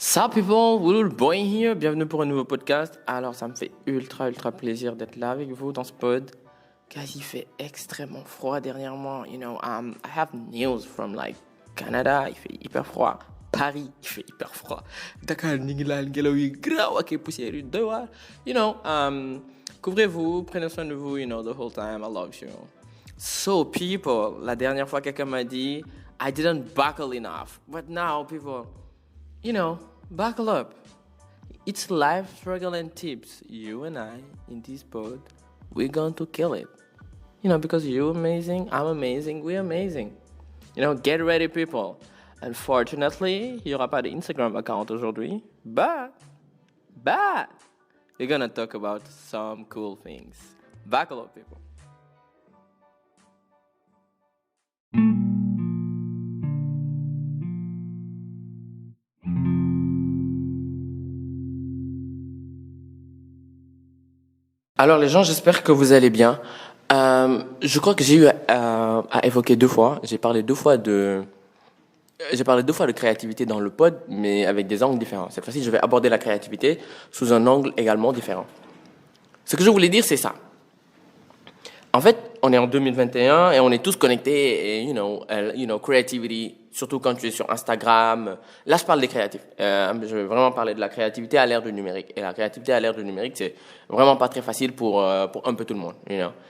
Sup people, Will Boy here, bienvenue pour un nouveau podcast. Alors ça me fait ultra plaisir d'être là avec vous dans ce pod. Guys, il fait extrêmement froid dernièrement, I have news from Canada, il fait hyper froid. Paris, il fait hyper froid. Dakar, Ningilal, Ngelawi, Grawak et poussière, couvrez-vous, prenez soin de vous, the whole time, I love you. So people, la dernière fois quelqu'un m'a dit, I didn't buckle enough. But now people, buckle up. It's life struggle and tips. You and I, in this pod, we're going to kill it. Because you're amazing, I'm amazing, we're amazing. Get ready, people. Unfortunately, il n'y aura pas d'Instagram account aujourd'hui, but, we're gonna talk about some cool things. Buckle up, people. Alors les gens, j'espère que vous allez bien. Je crois que j'ai eu à évoquer deux fois. J'ai parlé deux fois de créativité dans le pod, mais avec des angles différents. Cette fois-ci, je vais aborder la créativité sous un angle également différent. Ce que je voulais dire, c'est ça. En fait, on est en 2021 et on est tous connectés et, creativity, surtout quand tu es sur Instagram. Là, je parle des créatifs. Je vais vraiment parler de la créativité à l'ère du numérique. Et la créativité à l'ère du numérique, c'est vraiment pas très facile pour un peu tout le monde,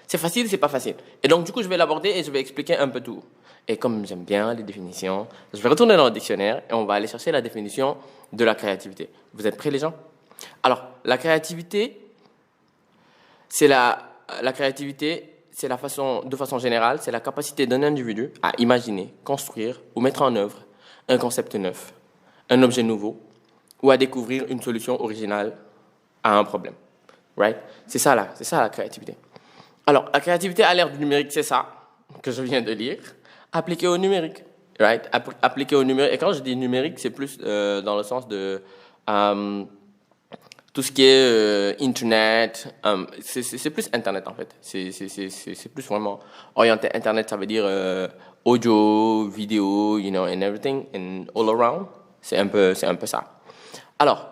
C'est facile, c'est pas facile. Et donc, du coup, je vais l'aborder et je vais expliquer un peu tout. Et comme j'aime bien les définitions, je vais retourner dans le dictionnaire et on va aller chercher la définition de la créativité. Vous êtes prêts, les gens? Alors, la créativité, c'est de façon générale, c'est la capacité d'un individu à imaginer, construire ou mettre en œuvre un concept neuf, un objet nouveau, ou à découvrir une solution originale à un problème. Right? C'est ça la créativité. Alors, la créativité à l'ère du numérique, c'est ça que je viens de lire, appliqué au numérique. Right? Appliqué au numérique. Et quand je dis numérique, c'est plus dans le sens de tout ce qui est Internet, c'est plus Internet en fait. C'est plus vraiment orienté Internet, ça veut dire audio, vidéo, and everything, and all around. C'est un peu ça. Alors,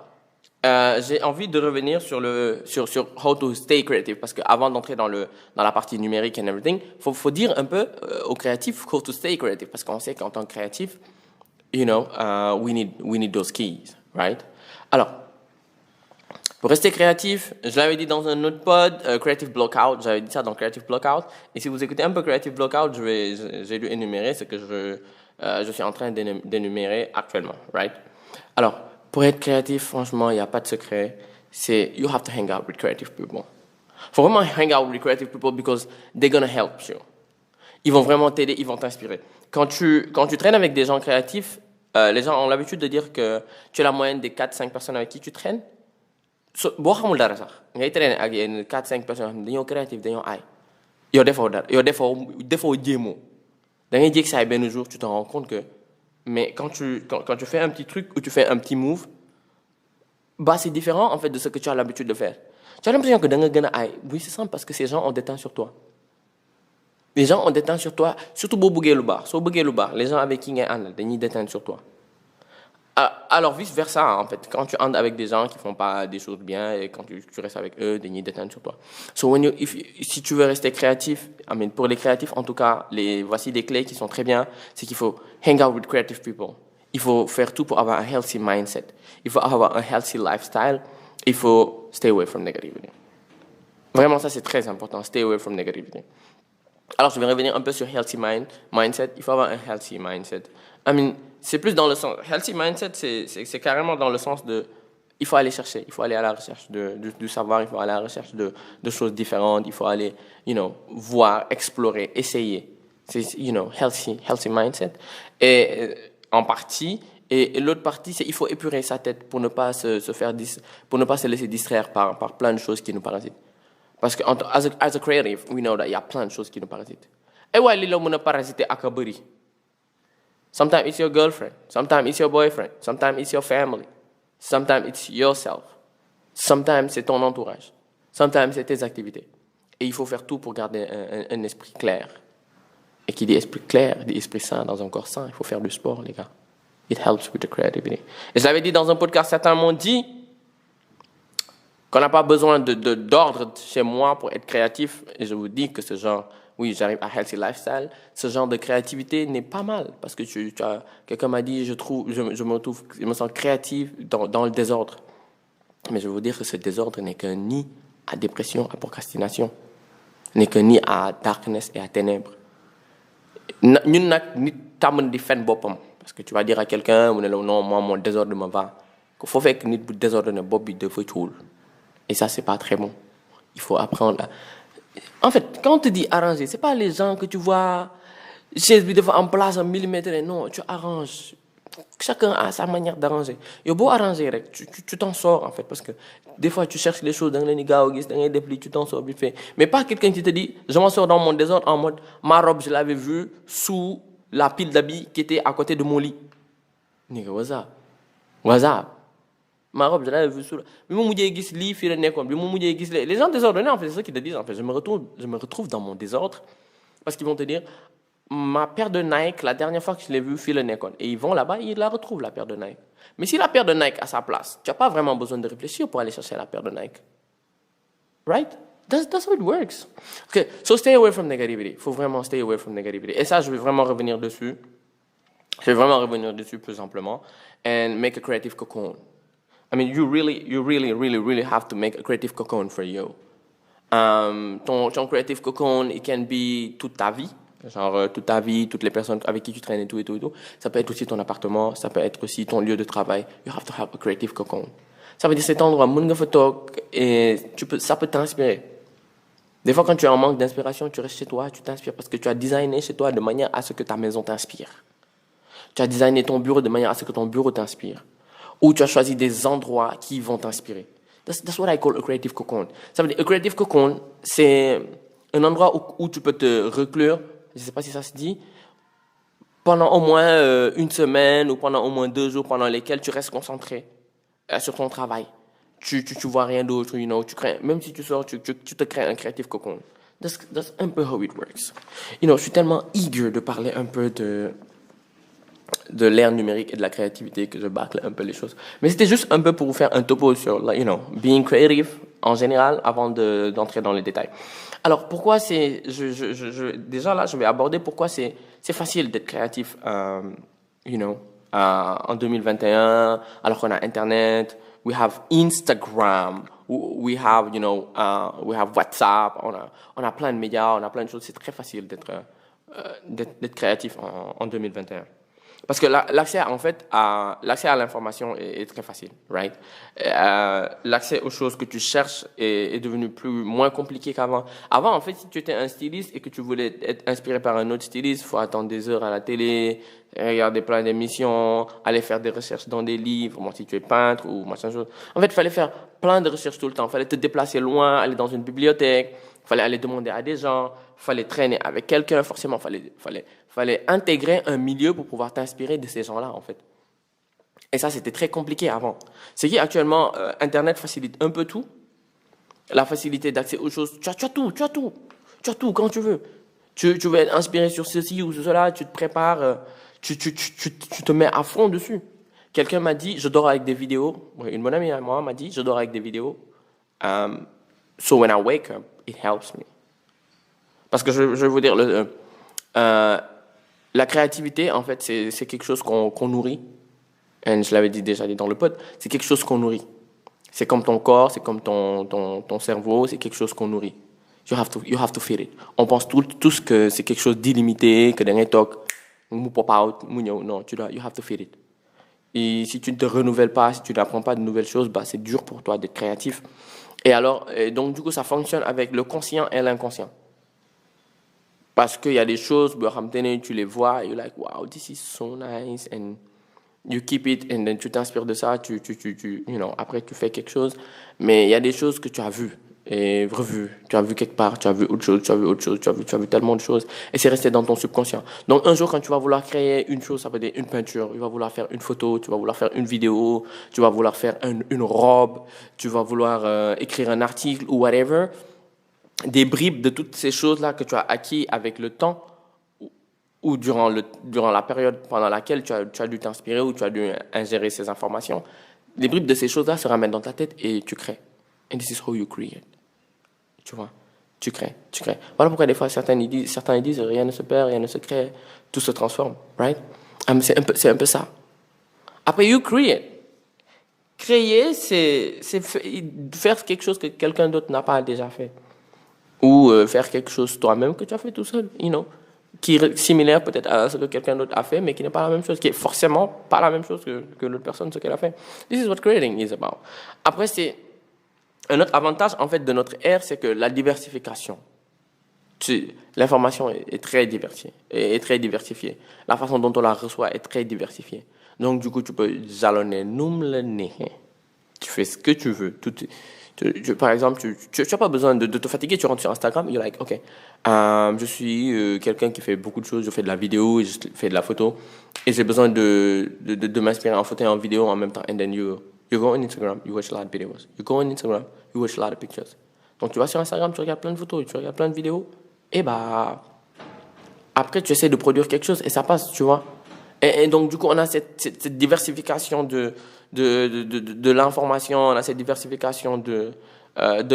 j'ai envie de revenir sur how to stay creative, parce qu'avant d'entrer dans la partie numérique and everything, faut dire un peu aux créatifs how to stay creative, parce qu'on sait qu'en tant que créatif, we need those keys, right? Alors, pour rester créatif, je l'avais dit dans un autre pod, Creative Blockout, j'avais dit ça dans Creative Blockout. Et si vous écoutez un peu Creative Blockout, j'ai dû énumérer ce que je suis en train d'énumérer actuellement, right? Alors, pour être créatif, franchement, il n'y a pas de secret. C'est, you have to hang out with creative people. Faut vraiment hang out with creative people because they're gonna help you. Ils vont vraiment t'aider, ils vont t'inspirer. Quand tu traînes avec des gens créatifs, les gens ont l'habitude de dire que tu es la moyenne des 4-5 personnes avec qui tu traînes. Boo xamul dara sax ngay traîner ak yenn 4-5 personnes xam ne dañoo créatif dañoo aay yow defoo jéemoo da ngay jékki saay benn jour tu te rends compte que mais quand tu fais un petit truc ou tu fais un petit move, c'est différent en fait de ce que tu as l'habitude de faire. Tu as l'impression que da nga gën a aay. Oui, c'est simple parce que ces gens ont déteint sur toi. Les gens ont déteint sur toi, surtout boo bëggee lu baax. Soo bëggee lu baax, les gens avec qui ngay àndal dañuy déteindre sur toi. Alors vice versa, en fait, quand tu andes avec des gens qui font pas des choses bien et quand tu restes avec eux, ils déteignent sur toi. So si tu veux rester créatif, pour les créatifs en tout cas, voici des clés qui sont très bien, c'est qu'il faut hang out with creative people. Il faut faire tout pour avoir un healthy mindset. Il faut avoir un healthy lifestyle. Il faut stay away from negativity. Vraiment, ça c'est très important, stay away from negativity. Alors je vais revenir un peu sur healthy mindset. Il faut avoir un healthy mindset. C'est plus dans le sens... Healthy mindset, c'est carrément dans le sens de... Il faut aller chercher, il faut aller à la recherche du savoir, il faut aller à la recherche de choses différentes, il faut aller, voir, explorer, essayer. C'est, healthy mindset. Et en partie, et l'autre partie, c'est il faut épurer sa tête pour ne pas pour ne pas se laisser distraire par plein de choses qui nous parasitent. Parce que, as a creative, we know that il y a plein de choses qui nous parasitent. Et ouais, li la mën a parasiter ak a bëri. Sometimes it's your girlfriend. Sometimes it's your boyfriend. Sometimes it's your family. Sometimes it's yourself. Sometimes c'est ton entourage. Sometimes c'est tes activités. Et il faut faire tout pour garder un esprit clair. Et qui dit esprit clair, dit esprit sain dans un corps sain. Il faut faire du sport, les gars. It helps with the creativity. Et je l'avais dit dans un podcast, certains m'ont dit qu'on n'a pas besoin d'ordre chez moi pour être créatif. Et je vous dis que ce genre, oui, j'arrive à Healthy Lifestyle, ce genre de créativité n'est pas mal. Parce que quelqu'un m'a dit, je me sens créatif dans le désordre. Mais je veux vous dire que ce désordre n'est qu'un nid à dépression, à procrastination. N'est qu'un nid à darkness et à ténèbres. Ñun nag nit tàmm di fen boppam. Parce que tu vas dire à quelqu'un, non, moi, mon désordre me va. Il faut faire que nit bu désordre bopp bi dafa cuul. Et ça, c'est pas très bon. Il faut apprendre à... En fait, quand on te dit arranger, c'est pas les gens que tu vois, chaise bi dafa en place en millimètre. Non, tu arranges. Chacun a sa manière d'arranger. Et beau arranger, tu t'en sors en fait. Parce que des fois, tu cherches les choses dans les gars, tu t'en sors vite fait. Mais pas quelqu'un qui te dit, je m'en sors dans mon désordre en mode, ma robe, je l'avais vue sous la pile d'habits qui était à côté de mon lit. Nigga, what's up? What's up? Ma robe, je l'avais vue sous la... Les gens désordonnés, en fait, c'est ça qu'ils te disent. En fait, je me retrouve dans mon désordre parce qu'ils vont te dire, ma paire de Nike, la dernière fois que je l'ai vue, file le Nikon. Et ils vont là-bas et ils la retrouvent, la paire de Nike. Mais si la paire de Nike a sa place, tu n'as pas vraiment besoin de réfléchir pour aller chercher la paire de Nike. Right? That's how it works. Okay, so stay away from negativity. Il faut vraiment stay away from negativity. Et ça, je vais vraiment revenir dessus. Je vais vraiment revenir dessus plus amplement. And make a creative cocoon. I mean, you really have to make a creative cocoon for you. Ton creative cocoon, it can be toute ta vie. Genre toute ta vie, toutes les personnes avec qui tu traînes et tout. Ça peut être aussi ton appartement, ça peut être aussi ton lieu de travail. You have to have a creative cocoon. Ça veut dire cet endroit, et ça peut t'inspirer. Des fois, quand tu es en manque d'inspiration, tu restes chez toi, tu t'inspires parce que tu as designé chez toi de manière à ce que ta maison t'inspire. Tu as designé ton bureau de manière à ce que ton bureau t'inspire. Ou tu as choisi des endroits qui vont t'inspirer. That's what I call a creative cocoon. Ça veut dire, a creative cocoon, c'est un endroit où tu peux te reclure, je ne sais pas si ça se dit, pendant au moins une semaine ou pendant au moins 2 jours pendant lesquels tu restes concentré sur ton travail. Tu vois rien d'autre, tu crées, même si tu sors, tu te crées un creative cocoon. That's un peu how it works. Je suis tellement eager de parler un peu de l'ère numérique et de la créativité que je bâcle un peu les choses. Mais c'était juste un peu pour vous faire un topo sur, being creative en général avant d'entrer dans les détails. Alors, pourquoi déjà là, je vais aborder pourquoi c'est facile d'être créatif, en 2021, alors qu'on a Internet, we have Instagram, we have WhatsApp, on a plein de médias, on a plein de choses. C'est très facile d'être créatif en 2021. Parce que l'accès à l'information est très facile, right? L'accès aux choses que tu cherches est devenu moins compliqué qu'avant. Avant, en fait, si tu étais un styliste et que tu voulais être inspiré par un autre styliste, il faut attendre des heures à la télé, regarder plein d'émissions, aller faire des recherches dans des livres, si tu es peintre ou machin chose. En fait, il fallait faire plein de recherches tout le temps. Il fallait te déplacer loin, aller dans une bibliothèque, il fallait aller demander à des gens, il fallait traîner avec quelqu'un, forcément, il fallait intégrer un milieu pour pouvoir t'inspirer de ces gens-là, en fait. Et ça, c'était très compliqué avant. C'est qu'actuellement, Internet facilite un peu tout. La facilité d'accès aux choses. Tu as tout. Tu as tout quand tu veux. Tu veux être inspiré sur ceci ou sur cela, tu te prépares, tu te mets à fond dessus. Quelqu'un m'a dit, je dors avec des vidéos. Une bonne amie à moi m'a dit, je dors avec des vidéos. So when I wake up, it helps me. Parce que je vais vous dire, la créativité, en fait, c'est quelque chose qu'on nourrit. Et je l'avais déjà dit dans le pod, c'est quelque chose qu'on nourrit. C'est comme ton corps, c'est comme ton cerveau, c'est quelque chose qu'on nourrit. You have to feed it. On pense tous que c'est quelque chose d'illimité, que d'un talk, pop out, non, you have to feed it. Et si tu ne te renouvelles pas, si tu n'apprends pas de nouvelles choses, c'est dur pour toi d'être créatif. Et donc, du coup, ça fonctionne avec le conscient et l'inconscient. Parce qu'il y a des choses, tu les vois, et you're like, wow, this is so nice, and you keep it, and then tu t'inspires de ça, après tu fais quelque chose. Mais il y a des choses que tu as vues et revues. Tu as vu quelque part, tu as vu autre chose, tu as vu tellement de choses, et c'est resté dans ton subconscient. Donc un jour, quand tu vas vouloir créer une chose, ça peut être une peinture, tu vas vouloir faire une photo, tu vas vouloir faire une vidéo, tu vas vouloir faire une robe, tu vas vouloir écrire un article ou whatever. Des bribes de toutes ces choses-là que tu as acquis avec le temps, ou durant la période pendant laquelle tu as dû t'inspirer ou tu as dû ingérer ces informations, les bribes de ces choses-là se ramènent dans ta tête et tu crées. And this is how you create. Tu vois, tu crées, tu crées. Voilà pourquoi des fois certains ils disent rien ne se perd, rien ne se crée, tout se transforme, right? C'est un peu ça. Après, you create. Créer, c'est faire quelque chose que quelqu'un d'autre n'a pas déjà fait. Ou faire quelque chose toi-même que tu as fait tout seul, you know, qui est similaire peut-être à ce que quelqu'un d'autre a fait, mais qui n'est pas la même chose, qui est forcément pas la même chose que l'autre personne, ce qu'elle a fait. This is what creating is about. Après, c'est un autre avantage, en fait, de notre ère, c'est que la diversification. L'information est très diversifiée. La façon dont on la reçoit est très diversifiée. Donc, du coup, tu peux jalonner le nez. Tu fais ce que tu veux. Par exemple, tu n'as pas besoin de te fatiguer. Tu rentres sur Instagram, you're like, OK, je suis quelqu'un qui fait beaucoup de choses. Je fais de la vidéo, je fais de la photo. Et j'ai besoin de m'inspirer en photo et en vidéo en même temps. And then you go on Instagram, you watch a lot of videos. You go on Instagram, you watch a lot of pictures. Donc, tu vas sur Instagram, tu regardes plein de photos, tu regardes plein de vidéos. Et bah, après, tu essaies de produire quelque chose et ça passe, tu vois. Et donc, du coup, on a cette diversification de l'information, on a cette diversification de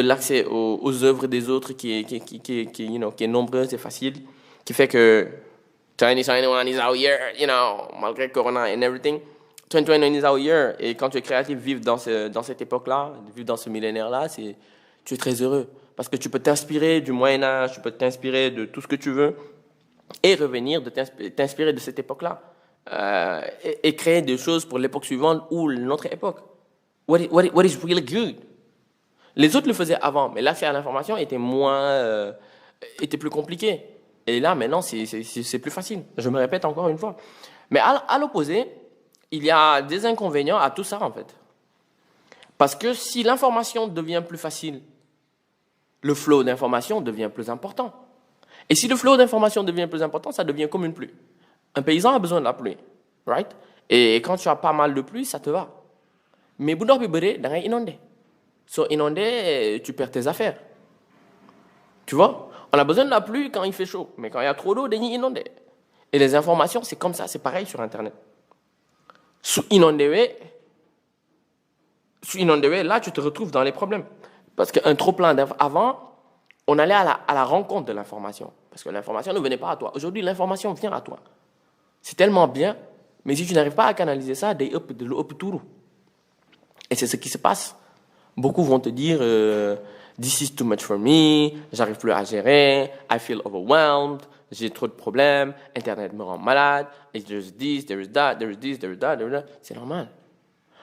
l'accès aux œuvres des autres qui est nombreuse et facile, qui fait que 2021 is our year, you know, malgré Corona and everything. 2021 is our year. Et quand tu es créatif, vivre dans cette époque-là, vivre dans ce millénaire-là, tu es très heureux. Parce que tu peux t'inspirer du Moyen-Âge, tu peux t'inspirer de tout ce que tu veux et revenir, t'inspirer de cette époque-là. Et créer des choses pour l'époque suivante ou notre époque. What is really good? Les autres le faisaient avant, mais l'accès à l'information était était plus compliqué. Et là, maintenant, c'est plus facile. Je me répète encore une fois. Mais à l'opposé, il y a des inconvénients à tout ça, en fait. Parce que si l'information devient plus facile, le flow d'information devient plus important. Et si le flow d'information devient plus important, ça devient comme une pluie. Un paysan a besoin de la pluie, right? Et quand tu as pas mal de pluie, ça te va. Mais bu ndox bi bëree da ngay inondé. So inondé, tu perds tes affaires. Tu vois? On a besoin de la pluie quand il fait chaud, mais quand il y a trop d'eau, dañuy inondé. Et les informations, c'est comme ça, c'est pareil sur Internet. Sous inondé, là, tu te retrouves dans les problèmes. Parce qu'un trop-plein avant, on allait à la rencontre de l'information. Parce que l'information ne venait pas à toi. Aujourd'hui, l'information vient à toi. C'est tellement bien, mais si tu n'arrives pas à canaliser ça, de l'eau ëpp tuuru. Et c'est ce qui se passe. Beaucoup vont te dire this is too much for me, j'arrive plus à gérer, I feel overwhelmed, j'ai trop de problèmes, Internet me rend malade, et there's this, there is that, there is this, there is that, there is that. C'est normal.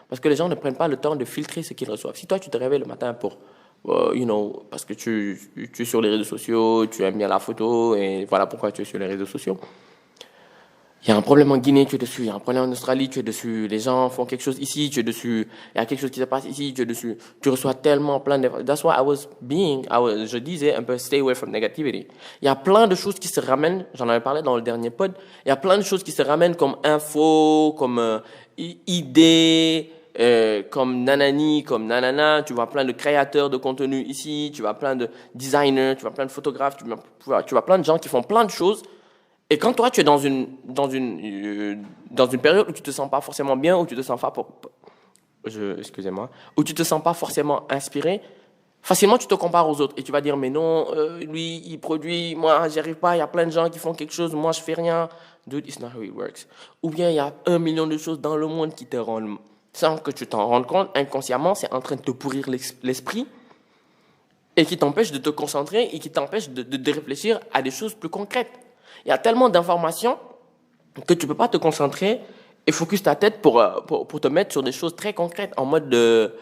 Parce que les gens ne prennent pas le temps de filtrer ce qu'ils reçoivent. Si toi, tu te réveilles le matin parce que tu es sur les réseaux sociaux, tu aimes bien la photo, et voilà pourquoi tu es sur les réseaux sociaux. Il y a un problème en Guinée, tu es dessus. Il y a un problème en Australie, tu es dessus. Les gens font quelque chose ici, tu es dessus. Il y a quelque chose qui se passe ici, tu es dessus. Tu reçois tellement plein de... That's why je disais un peu stay away from negativity. Il y a plein de choses qui se ramènent, j'en avais parlé dans le dernier pod, il y a plein de choses qui se ramènent comme infos, comme idées, comme nanani, comme nanana. Tu vois plein de créateurs de contenu ici, tu vois plein de designers, tu vois plein de photographes, tu vois plein de gens qui font plein de choses. Et quand toi, tu es dans une période où tu te sens pas forcément bien, où tu te sens pas où tu te sens pas forcément inspiré, facilement tu te compares aux autres et tu vas dire mais non, lui il produit, moi j'y arrive pas, il y a plein de gens qui font quelque chose, moi je fais rien. Dude, it's not how it works. Ou bien il y a 1 million de choses dans le monde qui te rendent, sans que tu t'en rendes compte, inconsciemment, c'est en train de te pourrir l'esprit et qui t'empêche de te concentrer et qui t'empêche de réfléchir à des choses plus concrètes. Il y a tellement d'informations que tu ne peux pas te concentrer et focus ta tête pour te mettre sur des choses très concrètes en mode de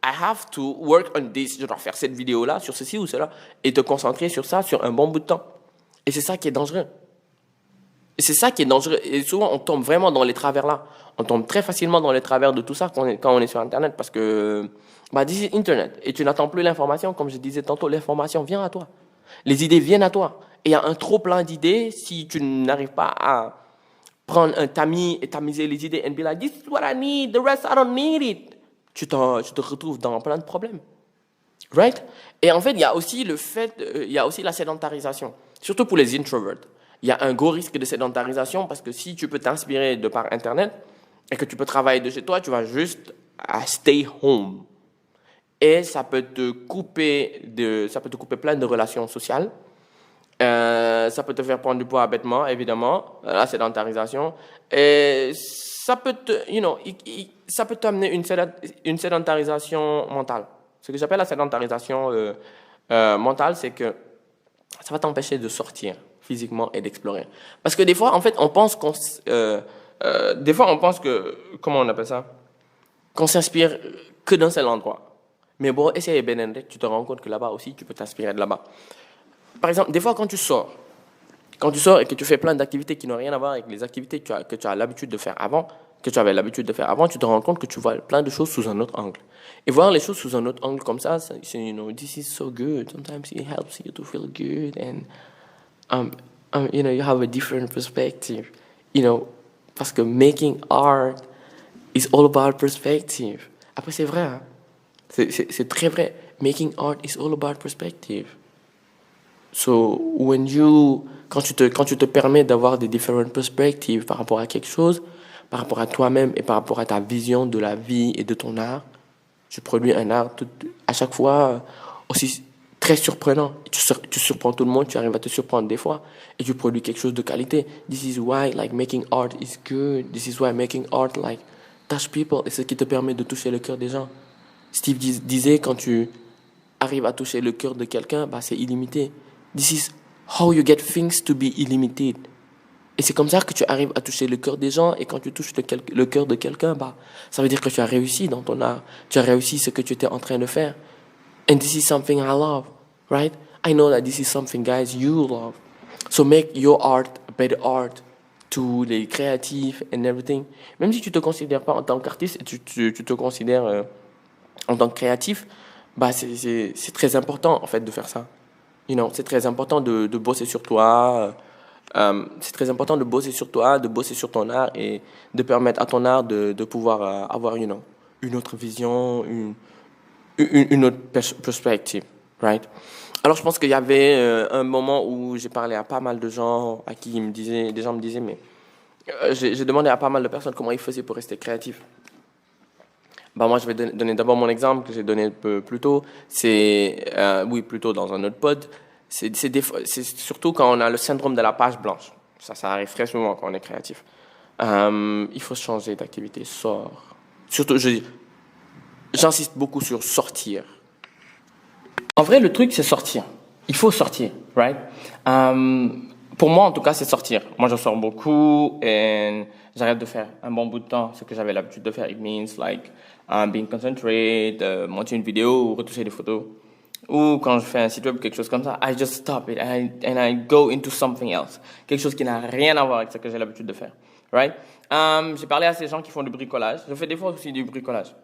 I have to work on this. Je dois faire cette vidéo-là sur ceci ou cela et te concentrer sur ça sur un bon bout de temps. Et c'est ça qui est dangereux. Et souvent, on tombe vraiment dans les travers-là. On tombe très facilement dans les travers de tout ça quand on est sur Internet parce que this is Internet. Et tu n'attends plus l'information. Comme je disais tantôt, l'information vient à toi. Les idées viennent à toi. Et il y a un trop plein d'idées si tu n'arrives pas à prendre un tamis et tamiser les idées and be like, this is what I need, the rest I don't need it. Tu te retrouves dans plein de problèmes. Right? Et en fait, il y a aussi la sédentarisation. Surtout pour les introverts. il y a un gros risque de sédentarisation parce que si tu peux t'inspirer de par Internet et que tu peux travailler de chez toi, tu vas juste à stay home. Et ça peut te couper plein de relations sociales. Ça peut te faire prendre du poids bêtement, évidemment, la sédentarisation. Et ça peut ça peut t'amener une sédentarisation mentale. Ce que j'appelle la sédentarisation mentale, c'est que ça va t'empêcher de sortir physiquement et d'explorer. Parce que des fois, en fait, on pense comment on appelle ça? Qu'on s'inspire que d'un seul endroit. Mais bon, essaye Benendek, tu te rends compte que là-bas aussi, tu peux t'inspirer de là-bas. Par exemple, des fois, quand tu sors et que tu fais plein d'activités qui n'ont rien à voir avec les activités que tu as l'habitude de faire avant, tu te rends compte que tu vois plein de choses sous un autre angle. Et voir les choses sous un autre angle comme ça, c'est, this is so good. Sometimes it helps you to feel good and, you have a different perspective. Parce que making art is all about perspective. Après, c'est vrai, hein? C'est très vrai. Making art is all about perspective. So, quand tu te permets d'avoir des différentes perspectives par rapport à quelque chose, par rapport à toi-même et par rapport à ta vision de la vie et de ton art, tu produis un art à chaque fois aussi très surprenant. Tu surprends tout le monde, tu arrives à te surprendre des fois et tu produis quelque chose de qualité. This is why making art is good. This is why making art touch people. Et c'est ce qui te permet de toucher le cœur des gens. Steve disait, quand tu arrives à toucher le cœur de quelqu'un, c'est illimité. This is how you get things to be illimited. Et c'est comme ça que tu arrives à toucher le cœur des gens. Et quand tu touches le cœur de quelqu'un, ça veut dire que tu as réussi dans ton art. Tu as réussi ce que tu étais en train de faire. And this is something I love, right? I know that this is something, guys, you love. So make your art a better art to les créatifs and everything. Même si tu ne te considères pas en tant qu'artiste et tu te considères en tant que créatif, c'est très important, en fait, de faire ça. C'est très important de bosser sur toi. C'est très important de bosser sur toi, de bosser sur ton art et de permettre à ton art de pouvoir avoir une autre vision, une autre perspective, right? Alors je pense qu'il y avait un moment où j'ai parlé à pas mal de gens à qui des gens me disaient, mais j'ai demandé à pas mal de personnes comment ils faisaient pour rester créatifs. Moi, je vais donner d'abord mon exemple que j'ai donné plus tôt. Plus tôt dans un autre pod. C'est surtout quand on a le syndrome de la page blanche. Ça arrive très souvent quand on est créatif. Il faut changer d'activité, sort. Surtout, j'insiste beaucoup sur sortir. En vrai, le truc, c'est sortir. Il faut sortir, right? Pour moi, en tout cas, c'est sortir. Moi, je sors beaucoup et j'arrête de faire un bon bout de temps ce que j'avais l'habitude de faire. It means being concentrated, monter une vidéo ou retoucher des photos. Ou quand je fais un site web, quelque chose comme ça, I just stop it and I go into something else. Quelque chose qui n'a rien à voir avec ce que j'ai l'habitude de faire. Right? J'ai parlé à ces gens qui font du bricolage. Je fais des fois aussi du bricolage.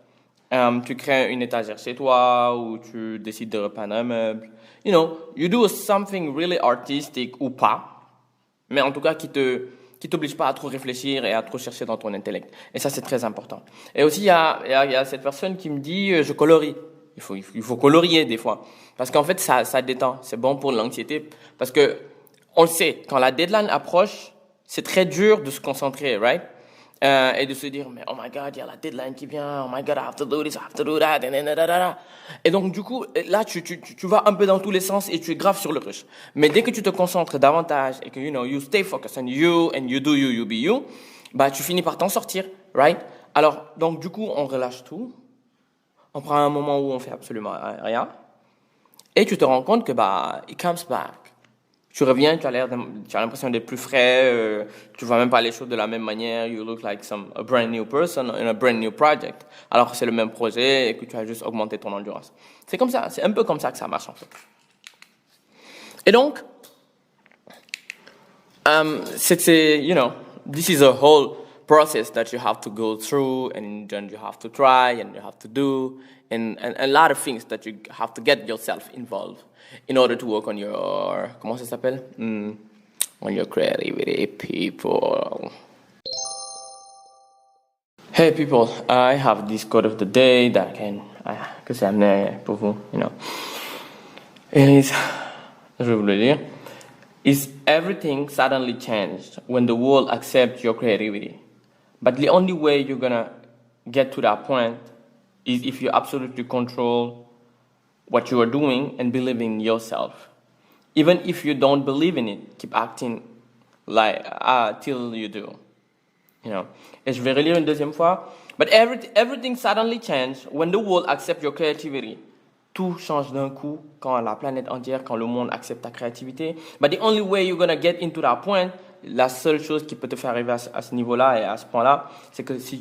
Tu crées une étagère chez toi ou tu décides de repeindre un meuble. You do something really artistic ou pas. Mais en tout cas, qui t'oblige pas à trop réfléchir et à trop chercher dans ton intellect. Et ça, c'est très important. Et aussi, il y a cette personne qui me dit, je colorie. Il faut colorier des fois. Parce qu'en fait, ça détend. C'est bon pour l'anxiété. Parce que, on le sait, quand la deadline approche, c'est très dur de se concentrer, right? Et de se dire, mais oh my God, il y a la deadline qui vient. Oh my God, I have to do this, I have to do that. Et donc, du coup, là, tu vas un peu dans tous les sens et tu es grave sur le rush. Mais dès que tu te concentres davantage et que, you stay focused on you and you do you, you be you, tu finis par t'en sortir, right? Alors, donc, du coup, on relâche tout. On prend un moment où on fait absolument rien. Et tu te rends compte que, it comes back. Tu reviens, tu as l'impression d'être plus frais, tu vois même pas les choses de la même manière, you look like a brand new person in a brand new project. Alors que c'est le même projet et que tu as juste augmenté ton endurance. C'est comme ça, c'est un peu comme ça que ça marche en fait. Et donc, this is a whole process that you have to go through and then you have to try and you have to do and a lot of things that you have to get yourself involved in order to work on your, comment ça s'appelle? On your creativity, people. Hey people, I have this quote of the day that que c'est amené pour vous, Et je vais vous le dire. is everything suddenly changed when the world accepts your creativity. But the only way you're gonna get to that point is if you absolutely control what you are doing and believe in yourself. Even if you don't believe in it, keep acting like till you do. You know. Et je vais relire une deuxième fois. But everything suddenly changed when the world accepts your creativity. Tout change d'un coup quand la planète entière, quand le monde accepte ta créativité. But the only way you're gonna get into that point, la seule chose qui peut te faire arriver à ce niveau-là et à ce point-là, c'est que c'est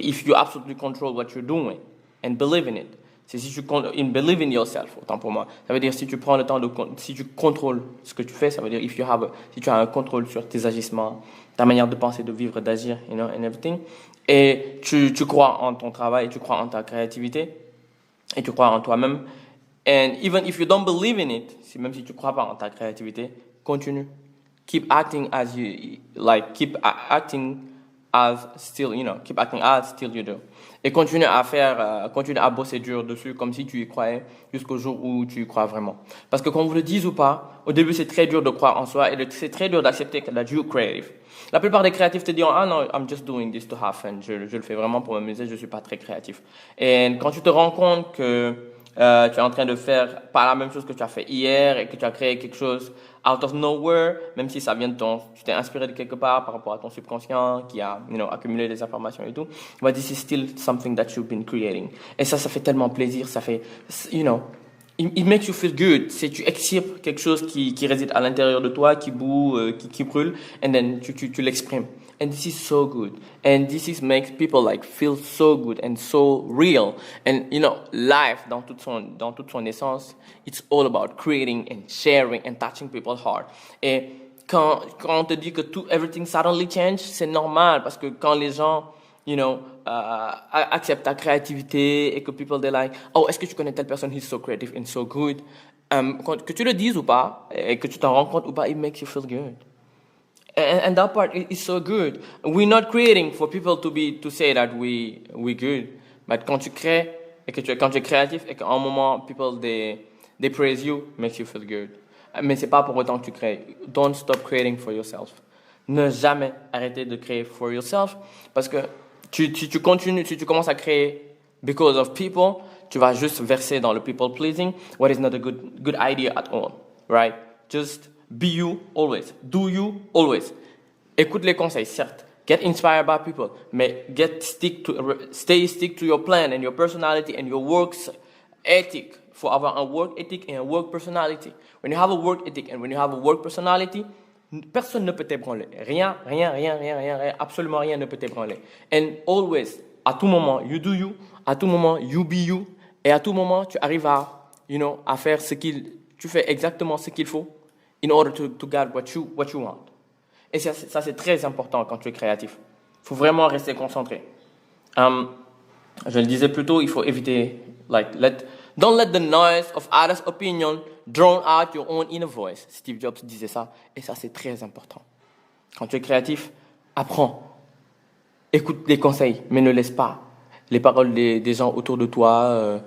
if you absolutely control what you're doing and believe in it. C'est si tu believe in yourself, autant pour moi. Ça veut dire si tu prends le temps si tu contrôles ce que tu fais, ça veut dire si tu as un contrôle sur tes agissements, ta manière de penser, de vivre, d'agir, you know, and everything. Et tu crois en ton travail, tu crois en ta créativité, et tu crois en toi-même. And even if you don't believe in it, même si tu crois pas en ta créativité, continue. Keep acting as keep acting as still you do. Et continue à bosser dur dessus comme si tu y croyais jusqu'au jour où tu y crois vraiment. Parce que qu'on vous le dise ou pas, au début c'est très dur de croire en soi et c'est très dur d'accepter que you're creative. La plupart des créatifs te diront ah non, I'm just doing this to have fun. Je le fais vraiment pour m'amuser, je suis pas très créatif. Et quand tu te rends compte que tu es en train de faire pas la même chose que tu as fait hier et que tu as créé quelque chose out of nowhere, même si ça vient tu t'es inspiré de quelque part par rapport à ton subconscient qui a, accumulé des informations et tout, but this is still something that you've been creating. Et ça fait tellement plaisir, ça fait, it makes you feel good. C'est tu excites quelque chose qui réside à l'intérieur de toi, qui boue, qui brûle, and then tu l'exprimes. And this is so good. And makes people feel so good and so real. And life dans toute son essence, it's all about creating and sharing and touching people's heart. Et quand on te dit que everything suddenly change, c'est normal parce que quand les gens acceptent ta créativité et que people they're like, oh, est-ce que tu connais telle personne, he's so creative and so good. Que tu le dises ou pas et que tu t'en rends compte ou pas, it makes you feel good. And that part is so good. We're not creating for people to say that we're good. But quand tu crées et quand tu es créatif et qu'à un moment people they praise you, makes you feel good. Mais c'est pas pour autant que tu crées. Don't stop creating for yourself. Ne jamais arrêter de créer for yourself parce que si tu commences à créer because of people, tu vas juste verser dans le people pleasing, what is not a good idea at all, right? Just be you always. Do you always. Écoute les conseils, certes. Get inspired by people. Mais stick to your plan and your personality and your work ethic. Il faut avoir un work ethic et un work personality. When you have a work ethic and when you have a work personality, personne ne peut t'ébranler. Rien, absolument rien ne peut t'ébranler. And always, à tout moment, you do you. À tout moment, you be you. Et à tout moment, tu arrives à faire tu fais exactement ce qu'il faut in order to get what you want. Et ça, c'est très important quand tu es créatif. Il faut vraiment rester concentré. Je le disais plus tôt, il faut éviter, don't let the noise of others' opinion drown out your own inner voice. Steve Jobs disait ça, et ça, c'est très important. Quand tu es créatif, apprends. Écoute des conseils, mais ne laisse pas les paroles des gens autour de toi,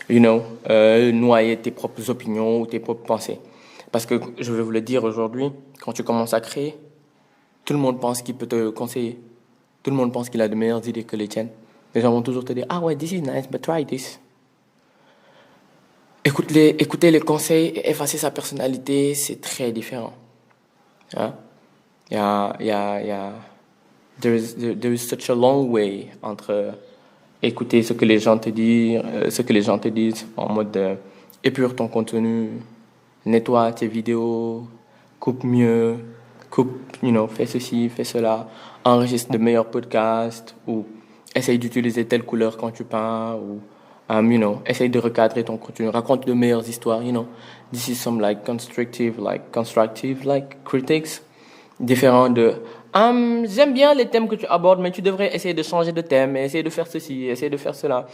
noyer tes propres opinions ou tes propres pensées. Parce que, je vais vous le dire aujourd'hui, quand tu commences à créer, tout le monde pense qu'il peut te conseiller. Tout le monde pense qu'il a de meilleures idées que les tiennes. Les gens vont toujours te dire, ah ouais, this is nice, but try this. Écouter les conseils et effacer sa personnalité, c'est très différent. Hein? There is such a long way entre écouter ce que les gens te disent, en mode épure ton contenu, nettoie tes vidéos, coupe mieux, fais ceci, fais cela, enregistre de meilleurs podcasts ou essaye d'utiliser telle couleur quand tu peins ou essaye de recadrer ton contenu, raconte de meilleures histoires, This is some constructive critics, différent de j'aime bien les thèmes que tu abordes, mais tu devrais essayer de changer de thème, essayer de faire ceci, essayer de faire cela.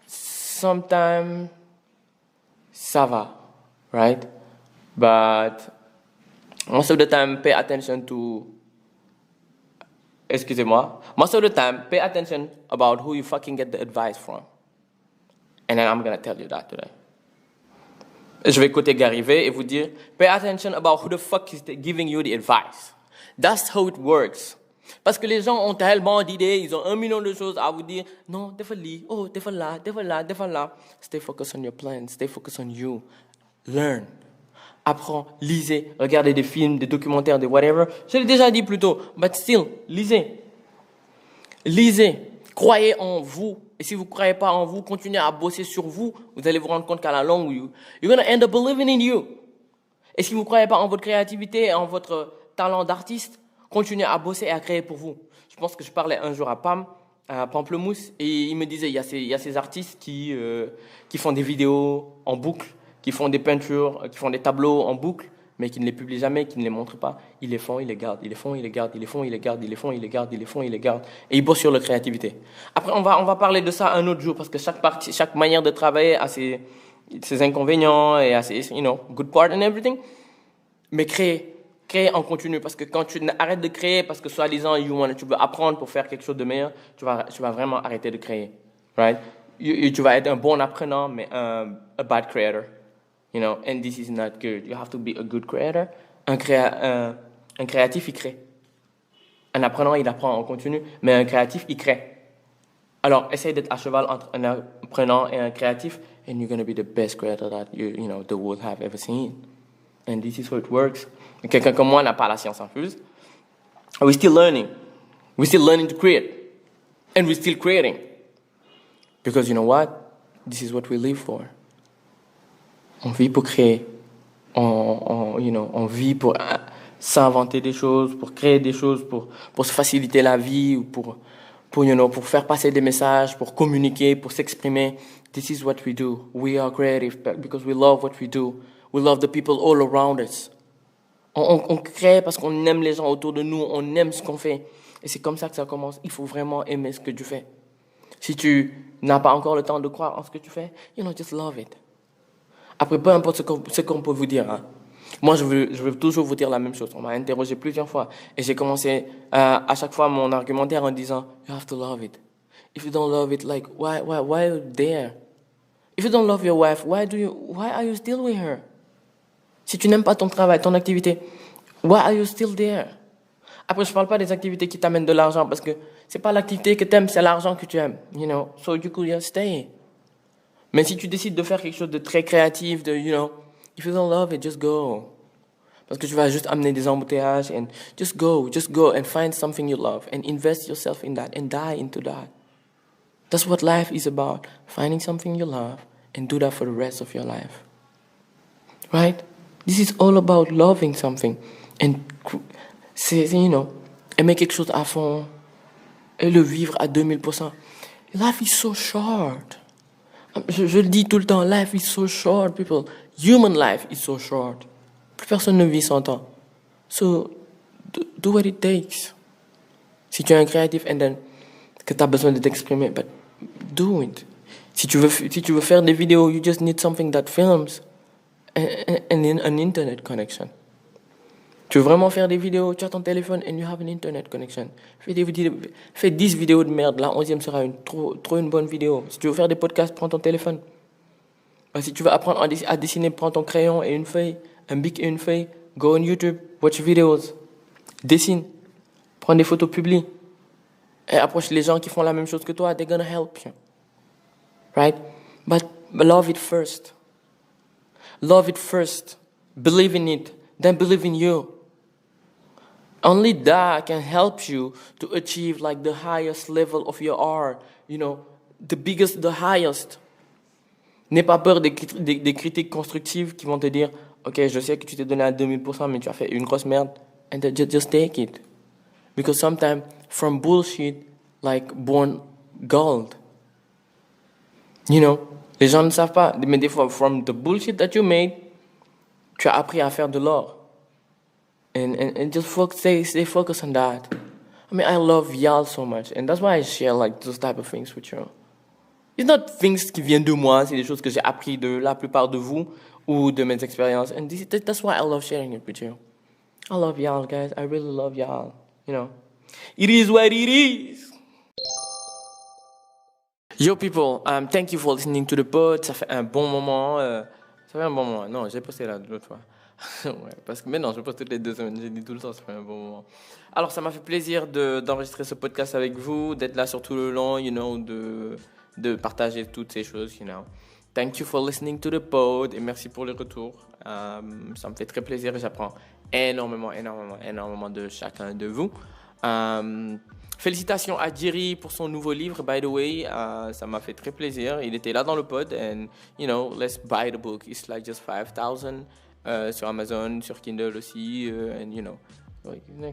Sometimes ça va, right? But most of the time, pay attention about who you fucking get the advice from. And then I'm gonna tell you that today. Je vais côté Gary Vee et vous dire, pay attention about who the fuck is giving you the advice. That's how it works. Parce que les gens ont tellement d'idées, ils ont 1 million de choses à vous dire. Non, défends oh, défends là. Stay focused on your plan, stay focused on you. Learn. Apprends, lisez, regardez des films, des documentaires, des whatever. Je l'ai déjà dit plus tôt, but still, lisez. Lisez. Croyez en vous. Et si vous ne croyez pas en vous, continuez à bosser sur vous. Vous allez vous rendre compte qu'à la longue, you're going to end up believing in you. Et si vous ne croyez pas en votre créativité et en votre talent d'artiste, continuez à bosser et à créer pour vous. Je pense que je parlais un jour à Pam, à Pamplemousse, et il me disait, il y a ces artistes qui font des vidéos en boucle, qui font des peintures, qui font des tableaux en boucle, mais qui ne les publient jamais, qui ne les montrent pas. Ils les font, ils les gardent, ils les font, ils les gardent, ils les font, ils les gardent, ils les font, ils les gardent, ils les font, ils les gardent. Et ils bossent sur leur créativité. Après, on va parler de ça un autre jour, parce que chaque manière de travailler a ses inconvénients et a ses, good part and everything. Mais créer en continu, parce que quand tu arrêtes de créer, parce que soi-disant, tu veux apprendre pour faire quelque chose de meilleur, tu vas vraiment arrêter de créer. Right? Tu vas être un bon apprenant, mais a bad creator. And this is not good. You have to be a good creator. Un créatif, il crée. Un apprenant, il apprend en continu, mais un créatif, il crée. Alors, essaye d'être à cheval entre un apprenant et un créatif, and you're going to be the best creator that the world have ever seen. And this is how it works. Quelqu'un comme moi n'a pas la science infuse. We're still learning. We're still learning to create. And we're still creating. Because you know what? This is what we live for. On vit pour créer. On vit pour s'inventer des choses, pour créer des choses, pour se faciliter la vie, ou pour faire passer des messages, pour communiquer, pour s'exprimer. This is what we do. We are creative because we love what we do. We love the people all around us. On crée parce qu'on aime les gens autour de nous, on aime ce qu'on fait. Et c'est comme ça que ça commence. Il faut vraiment aimer ce que tu fais. Si tu n'as pas encore le temps de croire en ce que tu fais, just love it. Après, peu importe ce qu'on peut vous dire. Hein. Moi, je veux toujours vous dire la même chose. On m'a interrogé plusieurs fois. Et j'ai commencé à chaque fois mon argumentaire en disant, you have to love it. If you don't love it, like, why are you there? If you don't love your wife, why are you still with her? Si tu n'aimes pas ton travail, ton activité, why are you still there? Après, je ne parle pas des activités qui t'amènent de l'argent, parce que ce n'est pas l'activité que tu aimes, c'est l'argent que tu aimes. So you could just stay. Mais si tu décides de faire quelque chose de très créatif, if you don't love it, just go. Parce que tu vas juste amener des embouteillages, and just go and find something you love, and invest yourself in that, and die into that. That's what life is about, finding something you love, and do that for the rest of your life. Right? This is all about loving something. And c'est, aimer quelque chose à fond et le vivre à 2000%. Life is so short. Je le dis tout le temps, life is so short, people. Human life is so short. Plus personne ne vit 100 ans. So, do what it takes. Si tu es un créatif and then que tu as besoin de t'exprimer, but do it. Si tu veux faire des vidéos, you just need something that films. And an internet connection. Tu veux vraiment faire des vidéos, tu as ton téléphone and you have an internet connection. Fais 10 vidéos de merde, la 11e sera trop une bonne vidéo. Si tu veux faire des podcasts, prends ton téléphone. Si tu veux apprendre à dessiner, prends ton crayon et une feuille, un bic et une feuille, go on YouTube, watch videos, dessine, prends des photos, publie. Et approche les gens qui font la même chose que toi, they're gonna help you. Right? But love it first. Love it first. Believe in it. Then believe in you. Only that can help you to achieve like the highest level of your art. The biggest, the highest. N'aie pas peur des critiques constructives qui vont te dire, ok, je sais que tu t'es donné à 2000%, mais tu as fait une grosse merde. And then just take it. Because sometimes from bullshit, like born gold. Les gens ne savent pas, mais des fois, from the bullshit that you made, tu as appris à faire de l'or. And just stay focused on that. I mean, I love y'all so much, and that's why I share like those type of things with you. It's not things qui viennent de moi, c'est des choses que j'ai appris de la plupart de vous ou de mes expériences, and that's why I love sharing it with you. I love y'all, guys. I really love y'all. It is what it is. Yo people, thank you for listening to the pod. Ça fait un bon moment. Ça fait un bon moment. Non, j'ai posté là l'autre fois. Ouais, parce que maintenant, je poste toutes les 2 semaines. J'ai dit tout le temps, ça fait un bon moment. Alors, ça m'a fait plaisir d'enregistrer ce podcast avec vous, d'être là sur tout le long, de partager toutes ces choses, Thank you for listening to the pod et merci pour les retours. Ça me fait très plaisir et j'apprends énormément de chacun de vous. Félicitations à Jiri pour son nouveau livre, by the way. Ça m'a fait très plaisir. Il était là dans le pod. And, let's buy the book. It's like just 5,000 sur Amazon, sur Kindle aussi. And,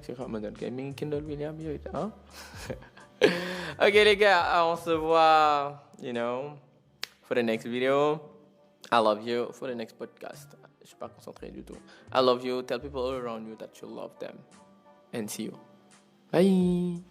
sur Amazon Gaming, Kindle, William, hein? Ok, les gars, on se voit, for the next video. I love you. For the next podcast. Je suis pas concentré du tout. I love you. Tell people all around you that you love them. And see you. Bye.